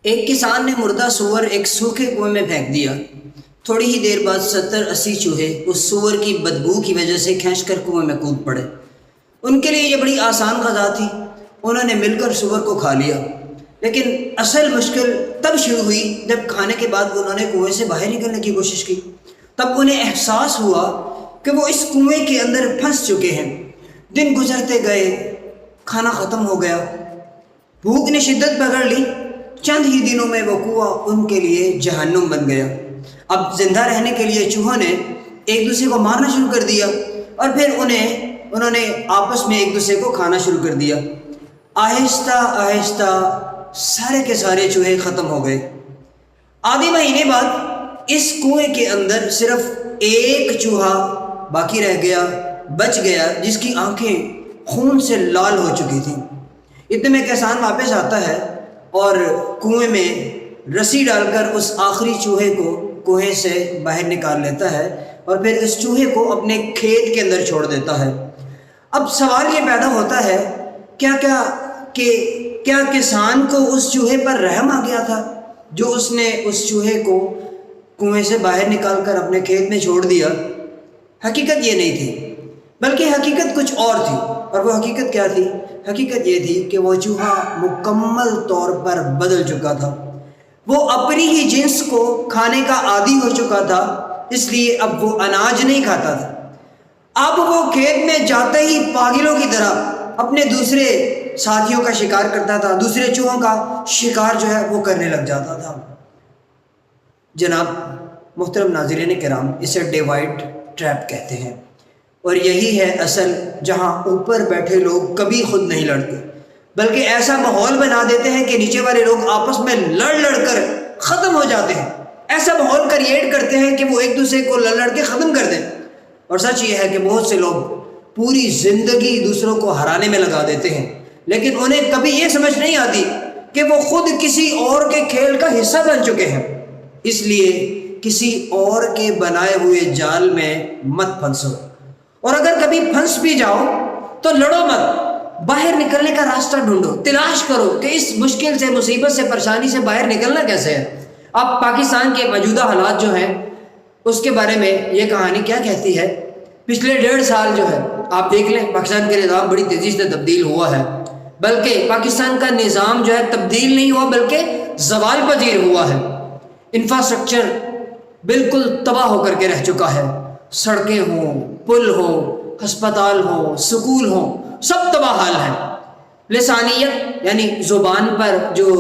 ایک کسان نے مردہ سور ایک سوکھے کنویں میں پھینک دیا۔ تھوڑی ہی دیر بعد 70-80 چوہے اس سور کی بدبو کی وجہ سے کھینچ کر کنویں میں کود پڑے۔ ان کے لیے یہ بڑی آسان غذا تھی، انہوں نے مل کر سور کو کھا لیا۔ لیکن اصل مشکل تب شروع ہوئی جب کھانے کے بعد انہوں نے کنویں سے باہر نکلنے کی کوشش کی۔ تب انہیں احساس ہوا کہ وہ اس کنویں کے اندر پھنس چکے ہیں۔ دن گزرتے گئے، کھانا ختم ہو گیا، بھوک نے شدت پکڑ لی۔ چند ہی دنوں میں وہ کنواں ان کے لیے جہنم بن گیا۔ اب زندہ رہنے کے لیے چوہوں نے ایک دوسرے کو مارنا شروع کر دیا اور پھر انہوں نے آپس میں ایک دوسرے کو کھانا شروع کر دیا۔ آہستہ آہستہ سارے کے سارے چوہے ختم ہو گئے۔ آدھے مہینے بعد اس کنویں کے اندر صرف ایک چوہا باقی رہ گیا، بچ گیا، جس کی آنکھیں خون سے لال ہو چکی تھیں۔ اتنے میں کسان واپس آتا ہے اور کنویں میں رسی ڈال کر اس آخری چوہے کو کنویں سے باہر نکال لیتا ہے اور پھر اس چوہے کو اپنے کھیت کے اندر چھوڑ دیتا ہے۔ اب سوال یہ پیدا ہوتا ہے کیا کسان کو اس چوہے پر رحم آ گیا تھا جو اس نے اس چوہے کو کنویں سے باہر نکال کر اپنے کھیت میں چھوڑ دیا؟ حقیقت یہ نہیں تھی، بلکہ حقیقت کچھ اور تھی۔ اور وہ حقیقت کیا تھی؟ حقیقت یہ تھی کہ وہ چوہا مکمل طور پر بدل چکا تھا۔ وہ اپنی ہی جنس کو کھانے کا عادی ہو چکا تھا، اس لیے اب وہ اناج نہیں کھاتا تھا۔ اب وہ کھیت میں جاتے ہی پاگلوں کی طرح اپنے دوسرے ساتھیوں کا شکار کرتا تھا، دوسرے چوہوں کا شکار جو ہے وہ کرنے لگ جاتا تھا۔ جناب محترم ناظرین کرام، اسے ڈیوائڈ ٹریپ کہتے ہیں، اور یہی ہے اصل جہاں اوپر بیٹھے لوگ کبھی خود نہیں لڑتے، بلکہ ایسا ماحول بنا دیتے ہیں کہ نیچے والے لوگ آپس میں لڑ کر ختم ہو جاتے ہیں۔ ایسا ماحول کریٹ کرتے ہیں کہ وہ ایک دوسرے کو لڑ کے ختم کر دیں۔ اور سچ یہ ہے کہ بہت سے لوگ پوری زندگی دوسروں کو ہرانے میں لگا دیتے ہیں، لیکن انہیں کبھی یہ سمجھ نہیں آتی کہ وہ خود کسی اور کے کھیل کا حصہ بن چکے ہیں۔ اس لیے کسی اور کے بنائے ہوئے جال میں مت پھنسو، اور اگر کبھی پھنس بھی جاؤ تو لڑو مت، باہر نکلنے کا راستہ ڈھونڈو، تلاش کرو کہ اس مشکل سے، مصیبت سے، پریشانی سے باہر نکلنا کیسے ہے۔ اب پاکستان کے موجودہ حالات جو ہیں اس کے بارے میں یہ کہانی کیا کہتی ہے؟ پچھلے 1.5 سال جو ہے آپ دیکھ لیں، پاکستان کا نظام بڑی تیزی سے تبدیل ہوا ہے، بلکہ پاکستان کا نظام جو ہے تبدیل نہیں ہوا بلکہ زوال پذیر ہوا ہے۔ انفراسٹرکچر بالکل تباہ ہو کر کے رہ چکا ہے، سڑکیں ہوں، پل ہوں، ہسپتال ہوں، سکول ہوں، سب تباہ حال ہے۔ لسانیت یعنی زبان پر جو